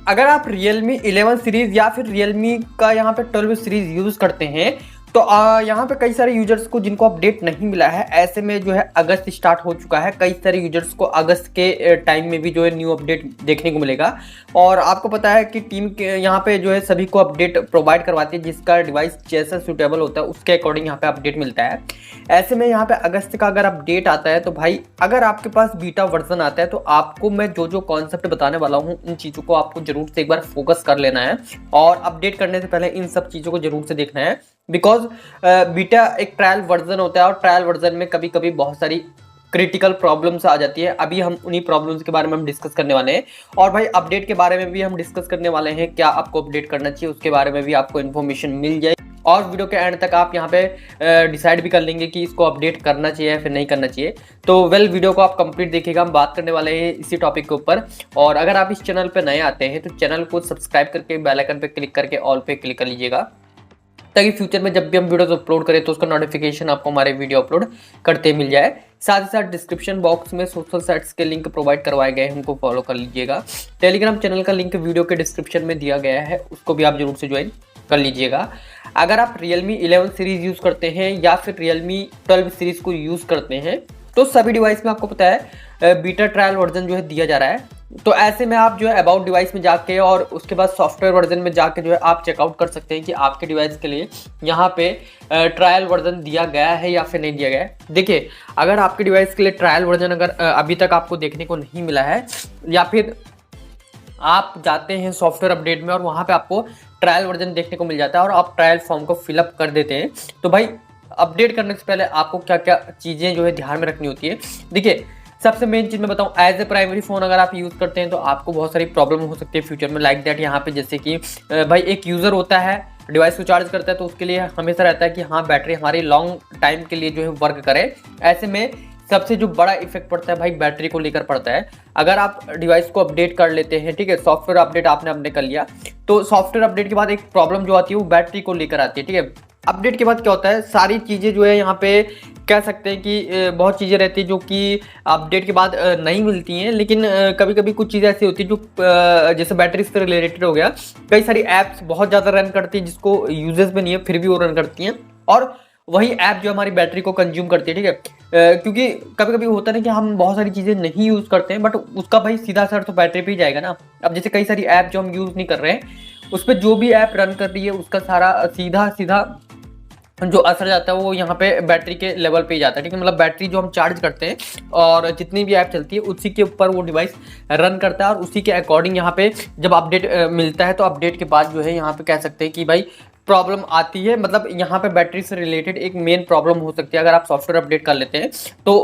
अगर आप Realme 11 series या फिर Realme का यहाँ पे 12 सीरीज यूज करते हैं तो यहाँ पे कई सारे यूजर्स को जिनको अपडेट नहीं मिला है, ऐसे में जो है अगस्त स्टार्ट हो चुका है, कई सारे यूजर्स को अगस्त के टाइम में भी जो है न्यू अपडेट देखने को मिलेगा। और आपको पता है कि टीम के यहाँ पे जो है सभी को अपडेट प्रोवाइड करवाती है, जिसका डिवाइस जैसा सूटेबल होता है उसके अकॉर्डिंग यहाँ पे अपडेट मिलता है। ऐसे में यहाँ पे अगस्त का अगर अपडेट आता है तो भाई अगर आपके पास बीटा वर्जन आता है तो आपको मैं जो जो कॉन्सेप्ट बताने वाला हूँ उन चीज़ों को आपको जरूर से एक बार फोकस कर लेना है और अपडेट करने से पहले इन सब चीज़ों को जरूर से देखना है। बिकॉज बीटा एक ट्रायल वर्जन होता है और ट्रायल वर्जन में कभी कभी बहुत सारी क्रिटिकल प्रॉब्लम्स आ जाती है। अभी हम उन्हीं प्रॉब्लम्स के बारे में हम डिस्कस करने वाले हैं और भाई अपडेट के बारे में भी हम डिस्कस करने वाले हैं, क्या आपको अपडेट करना चाहिए उसके बारे में भी आपको इन्फॉर्मेशन मिल जाए और वीडियो के एंड तक आप यहाँ पे डिसाइड भी कर लेंगे कि इसको अपडेट करना चाहिए या फिर नहीं करना चाहिए। तो वीडियो को आप कंप्लीट देखिएगा, हम बात करने वाले हैं इसी टॉपिक के ऊपर। और अगर आप इस चैनल पे नए आते हैं तो चैनल को सब्सक्राइब करके बेल आइकन पे क्लिक करके ऑल पे क्लिक कर लीजिएगा, ताकि फ्यूचर में जब भी हम वीडियोस अपलोड करें तो उसका नोटिफिकेशन आपको हमारे वीडियो अपलोड करते मिल जाए। साथ ही साथ डिस्क्रिप्शन बॉक्स में सोशल साइट्स के लिंक प्रोवाइड करवाए गए हैं, उनको फॉलो कर लीजिएगा। टेलीग्राम चैनल का लिंक वीडियो के डिस्क्रिप्शन में दिया गया है, उसको भी आप जरूर से ज्वाइन कर लीजिएगा। अगर आप Realme 11 सीरीज यूज़ करते हैं या फिर Realme 12 सीरीज को यूज़ करते हैं तो सभी डिवाइस में आपको पता है बीटा ट्रायल वर्जन जो है दिया जा रहा है। तो ऐसे में आप जो है अबाउट डिवाइस में जाके और उसके बाद सॉफ्टवेयर वर्जन में जाके जो है आप चेकआउट कर सकते हैं कि आपके डिवाइस के लिए यहाँ पे ट्रायल वर्जन दिया गया है या फिर नहीं दिया गया है। देखिए, अगर आपके डिवाइस के लिए ट्रायल वर्जन अगर अभी तक आपको देखने को नहीं मिला है या फिर आप जाते हैं सॉफ्टवेयर अपडेट में और वहाँ पे आपको ट्रायल वर्जन देखने को मिल जाता है और आप ट्रायल फॉर्म को फिलअप कर देते हैं, तो भाई अपडेट करने से पहले आपको क्या क्या चीज़ें जो है ध्यान में रखनी होती है। देखिए, सबसे मेन चीज़ मैं बताऊं, एज ए प्राइमरी फ़ोन अगर आप यूज़ करते हैं तो आपको बहुत सारी प्रॉब्लम हो सकती है फ्यूचर में। लाइक दैट यहाँ पे जैसे कि भाई एक यूज़र होता है, डिवाइस को चार्ज करता है तो उसके लिए हमेशा रहता है कि हाँ बैटरी हमारी लॉन्ग टाइम के लिए जो है वर्क करे। ऐसे में सबसे जो बड़ा इफेक्ट पड़ता है भाई बैटरी को लेकर पड़ता है। अगर आप डिवाइस को अपडेट कर लेते हैं, ठीक है, सॉफ्टवेयर अपडेट आपने कर लिया, तो सॉफ्टवेयर अपडेट के बाद एक प्रॉब्लम जो आती है वो बैटरी को लेकर आती है, ठीक है। अपडेट के बाद क्या होता है, सारी चीज़ें जो है यहाँ पे कह सकते हैं कि बहुत चीज़ें रहती है जो कि अपडेट के बाद नहीं मिलती हैं, लेकिन कभी कभी कुछ चीज़ें ऐसी होती है जो जैसे बैटरी से रिलेटेड हो गया, कई सारी ऐप्स बहुत ज़्यादा रन करती है जिसको यूजेस में नहीं है फिर भी वो रन करती हैं और वही ऐप जो हमारी बैटरी को कंज्यूम करती है, ठीक है। क्योंकि कभी कभी होता है ना कि हम बहुत सारी चीज़ें नहीं यूज़ करते हैं बट उसका भाई सीधा असर तो बैटरी पे ही जाएगा ना। अब जैसे कई सारी ऐप जो हम यूज़ नहीं कर रहे हैं उस पर जो भी ऐप रन कर रही है उसका सारा सीधा सीधा जो असर जाता है वो यहाँ पे बैटरी के लेवल पे ही जाता है, ठीक है। मतलब बैटरी जो हम चार्ज करते हैं और जितनी भी ऐप चलती है उसी के ऊपर वो डिवाइस रन करता है और उसी के अकॉर्डिंग यहाँ पे जब अपडेट मिलता है तो अपडेट के बाद जो है यहाँ पे कह सकते हैं कि भाई प्रॉब्लम आती है। मतलब यहाँ पे बैटरी से रिलेटेड एक मेन प्रॉब्लम हो सकती है अगर आप सॉफ्टवेयर अपडेट कर लेते हैं तो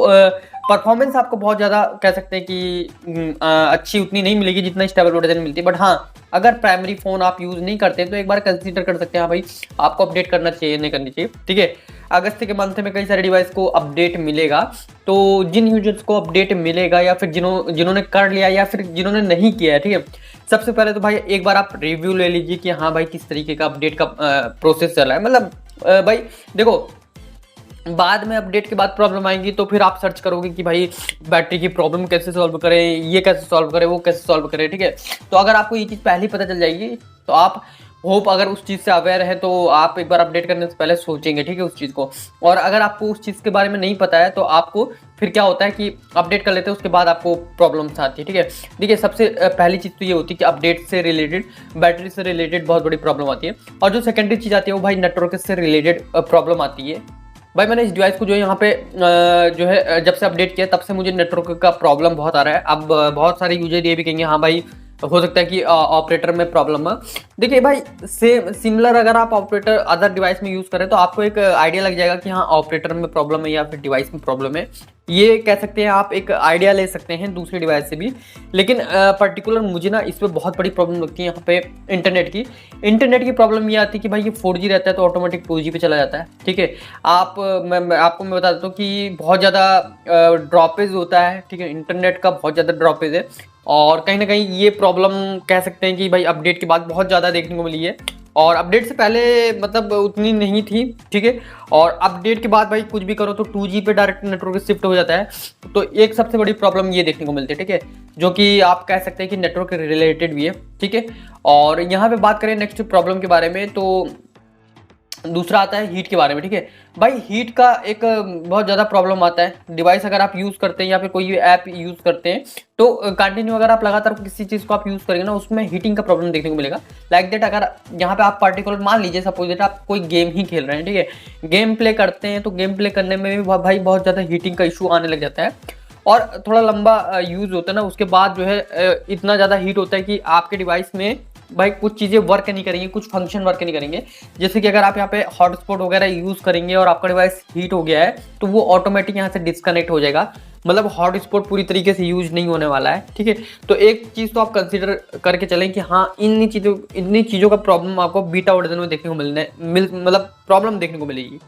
परफॉर्मेंस आपको बहुत ज़्यादा कह सकते हैं कि अच्छी उतनी नहीं मिलेगी जितना स्टेबल वर्जन मिलती है। बट हाँ, अगर प्राइमरी फ़ोन आप यूज़ नहीं करते तो एक बार कंसीडर कर सकते हैं हाँ भाई आपको अपडेट करना चाहिए नहीं करनी चाहिए, ठीक है। अगस्त के मंथ में कई सारे डिवाइस को अपडेट मिलेगा, तो जिन यूजर्स को अपडेट मिलेगा या फिर जिन्होंने कर लिया या फिर जिन्होंने नहीं किया है, ठीक है, सबसे पहले तो भाई एक बार आप रिव्यू ले लीजिए कि हाँ भाई किस तरीके का अपडेट का प्रोसेस चल रहा है। मतलब भाई देखो, बाद में अपडेट के बाद प्रॉब्लम आएंगी तो फिर आप सर्च करोगे कि भाई बैटरी की प्रॉब्लम कैसे सॉल्व करें, ये कैसे सॉल्व करें, वो कैसे सॉल्व करें, ठीक है। तो अगर आपको ये चीज़ पहले ही पता चल जाएगी तो आप होप अगर उस चीज़ से अवेयर है तो आप एक बार अपडेट करने से पहले सोचेंगे, ठीक है, उस चीज़ को। और अगर आपको उस चीज़ के बारे में नहीं पता है तो आपको फिर क्या होता है कि अपडेट कर लेते हैं उसके बाद आपको प्रॉब्लम्स आती है, ठीक है। देखिए, सबसे पहली चीज़ तो ये होती है कि अपडेट से रिलेटेड बैटरी से रिलेटेड बहुत बड़ी प्रॉब्लम आती है और जो सेकेंडरी चीज़ आती है वो भाई नेटवर्क से रिलेटेड प्रॉब्लम आती है। भाई मैंने इस डिवाइस को जो है यहाँ पे जो है जब से अपडेट किया तब से मुझे नेटवर्क का प्रॉब्लम बहुत आ रहा है। अब बहुत सारे यूजर ये भी कहेंगे हाँ भाई हो सकता है कि ऑपरेटर में प्रॉब्लम है। देखिए भाई, सेम सिमिलर अगर आप ऑपरेटर अदर डिवाइस में यूज़ करें तो आपको एक आइडिया लग जाएगा कि हाँ ऑपरेटर में प्रॉब्लम है या फिर डिवाइस में प्रॉब्लम है। ये कह सकते हैं आप एक आइडिया ले सकते हैं दूसरी डिवाइस से भी। लेकिन पर्टिकुलर मुझे ना इस पर बहुत बड़ी प्रॉब्लम लगती है यहाँ पे इंटरनेट की प्रॉब्लम ये आती है कि भाई ये 4G रहता है तो ऑटोमेटिक 2G पे चला जाता है, ठीक है। मैं बता देता हूँ कि बहुत ज़्यादा ड्रॉपेज होता है, ठीक है, इंटरनेट का बहुत ज़्यादा ड्रॉपेज है और कहीं ना कहीं ये प्रॉब्लम कह सकते हैं कि भाई अपडेट के बाद बहुत ज़्यादा देखने को मिली है और अपडेट से पहले मतलब उतनी नहीं थी, ठीक है। और अपडेट के बाद भाई कुछ भी करो तो 2G पे डायरेक्ट नेटवर्क शिफ्ट हो जाता है। तो एक सबसे बड़ी प्रॉब्लम ये देखने को मिलती है, ठीक है, जो कि आप कह सकते हैं कि नेटवर्क रिलेटेड भी है, ठीक है। और यहाँ पे बात करें नेक्स्ट प्रॉब्लम के बारे में, तो दूसरा आता है हीट के बारे में, ठीक है। भाई हीट का एक बहुत ज़्यादा प्रॉब्लम आता है। डिवाइस अगर आप यूज़ करते हैं या फिर कोई भी ऐप यूज़ करते हैं तो कंटिन्यू अगर आप लगातार किसी चीज़ को आप यूज़ करेंगे ना, उसमें हीटिंग का प्रॉब्लम देखने को मिलेगा। लाइक दैट, अगर यहाँ पे आप पर्टिकुलर मान लीजिए सपोज दैट आप कोई गेम ही खेल रहे हैं, ठीक है, गेम प्ले करते हैं, तो गेम प्ले करने में भी भाई बहुत ज़्यादा हीटिंग का इशू आने लग जाता है। और थोड़ा लंबा यूज़ होता है ना, उसके बाद जो है इतना ज़्यादा हीट होता है कि आपके डिवाइस में भाई कुछ चीज़ें वर्क नहीं करेंगी, कुछ फंक्शन वर्क नहीं करेंगे। जैसे कि अगर आप यहाँ पे हॉटस्पॉट वगैरह यूज़ करेंगे और आपका डिवाइस हीट हो गया है तो वो ऑटोमेटिक यहाँ से डिस्कनेक्ट हो जाएगा, मतलब हॉटस्पॉट पूरी तरीके से यूज नहीं होने वाला है, ठीक है। तो एक चीज़ तो आप कंसीडर करके चलें कि हाँ इन्हीं चीज़ों का प्रॉब्लम आपको बीटा वर्जन में देखने को मतलब प्रॉब्लम देखने को मिलेगी।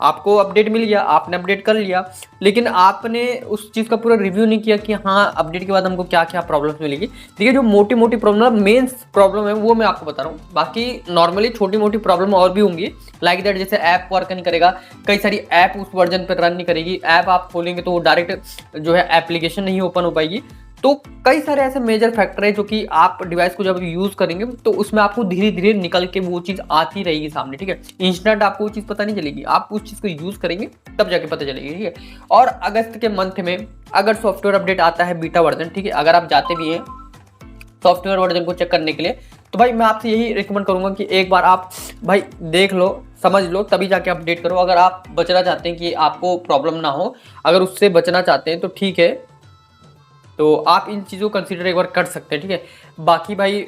आपको अपडेट मिल गया, आपने अपडेट कर लिया, लेकिन आपने उस चीज़ का पूरा रिव्यू नहीं किया कि हाँ अपडेट के बाद हमको क्या क्या प्रॉब्लम्स मिलेगी। देखिए जो मोटी मोटी प्रॉब्लम, मेन प्रॉब्लम है वो मैं आपको बता रहा हूँ, बाकी नॉर्मली छोटी मोटी प्रॉब्लम और भी होंगी। लाइक दैट, जैसे ऐप वर्क नहीं करेगा, कई सारी ऐप उस वर्जन पर रन नहीं करेगी, ऐप आप खोलेंगे तो वो डायरेक्ट जो है एप्लीकेशन नहीं ओपन हो पाएगी। तो कई सारे ऐसे मेजर फैक्टर है जो कि आप डिवाइस को जब यूज़ करेंगे तो उसमें आपको धीरे धीरे निकल के वो चीज़ आती रहेगी सामने, ठीक है। इंस्टेंट आपको वो चीज़ पता नहीं चलेगी, आप उस चीज़ को यूज़ करेंगे तब जाके पता चलेगी, ठीक है। और अगस्त के मंथ में अगर सॉफ्टवेयर अपडेट आता है बीटा वर्जन, ठीक है, अगर आप जाते भी हैं सॉफ्टवेयर वर्जन को चेक करने के लिए, तो भाई मैं आपसे यही रिकमेंड करूंगा कि एक बार आप भाई देख लो, समझ लो, तभी जाके अपडेट करो। अगर आप बचना चाहते हैं कि आपको प्रॉब्लम ना हो, अगर उससे बचना चाहते हैं तो ठीक है, तो आप इन चीज़ों को कंसीडर एक बार कर सकते हैं, ठीक है। बाकी भाई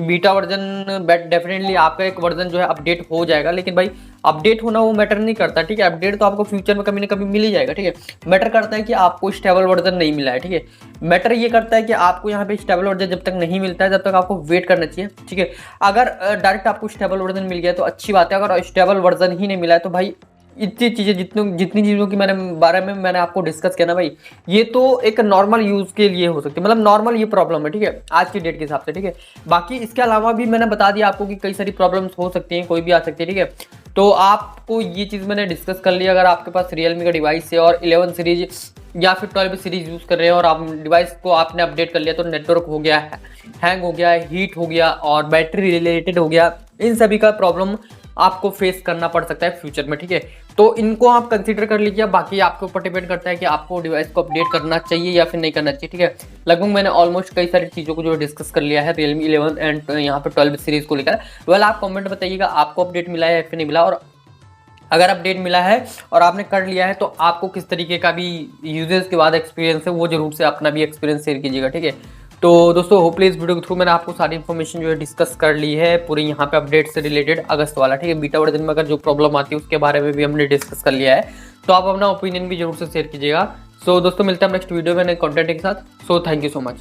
बीटा वर्जन डेफिनेटली आपका एक वर्जन जो है अपडेट हो जाएगा, लेकिन भाई अपडेट होना वो मैटर नहीं करता, ठीक है। अपडेट तो आपको फ्यूचर में कभी ना कभी मिल ही जाएगा, ठीक है। मैटर करता है कि आपको स्टेबल वर्जन नहीं मिला है, ठीक है। मैटर ये करता है कि आपको यहाँ पे स्टेबल वर्जन जब तक नहीं मिलता है, जब तक आपको वेट करना चाहिए, ठीक है। अगर डायरेक्ट आपको स्टेबल वर्जन मिल गया तो अच्छी बात है, अगर स्टेबल वर्जन ही नहीं मिला है तो भाई इतनी चीज़ें जितनी चीज़ों की बारे में मैंने आपको डिस्कस किया ना भाई, ये तो एक नॉर्मल यूज़ के लिए हो सकती है, मतलब नॉर्मल ये प्रॉब्लम है, ठीक है, आज की डेट के हिसाब से, ठीक है। बाकी इसके अलावा भी मैंने बता दिया आपको कि कई सारी प्रॉब्लम्स हो सकती हैं, कोई भी आ सकती है, ठीक है। तो आपको ये चीज़ मैंने डिस्कस कर लिया। अगर आपके पास रियलमी का डिवाइस है और 11 सीरीज या फिर 12 सीरीज यूज़ कर रहे हैं और आप डिवाइस को आपने अपडेट कर लिया, तो नेटवर्क हो गया है, हैंग हो गया है, हीट हो गया और बैटरी रिलेटेड हो गया, इन सभी का प्रॉब्लम आपको फेस करना पड़ सकता है फ्यूचर में, ठीक है। तो इनको आप कंसीडर कर लीजिए। बाकी आपके ऊपर डिपेंड करता है कि आपको डिवाइस को अपडेट करना चाहिए या फिर नहीं करना चाहिए, ठीक है। लगभग मैंने ऑलमोस्ट कई सारी चीज़ों को जो डिस्कस कर लिया है रियलमी 11 एंड यहाँ पर 12 सीरीज को लेकर। वेल आप कमेंट बताइएगा आपको अपडेट मिला है या फिर नहीं मिला, और अगर अपडेट मिला है और आपने कर लिया है तो आपको किस तरीके का भी यूजेस के बाद एक्सपीरियंस है, वो जरूर से अपना भी एक्सपीरियंस शेयर कीजिएगा, ठीक है। तो दोस्तों होपली इस वीडियो के थ्रू मैंने आपको सारी इन्फॉर्मेशन जो है डिस्कस कर ली है पूरी यहाँ पे अपडेट से रिलेटेड अगस्त वाला, ठीक है। बीटा वर्जन में अगर जो प्रॉब्लम आती है उसके बारे में भी हमने डिस्कस कर लिया है, तो आप अपना ओपिनियन भी जरूर से शेयर कीजिएगा। सो दोस्तों मिलते हैं नेक्स्ट वीडियो में नए कंटेंट के साथ। So thank you so much.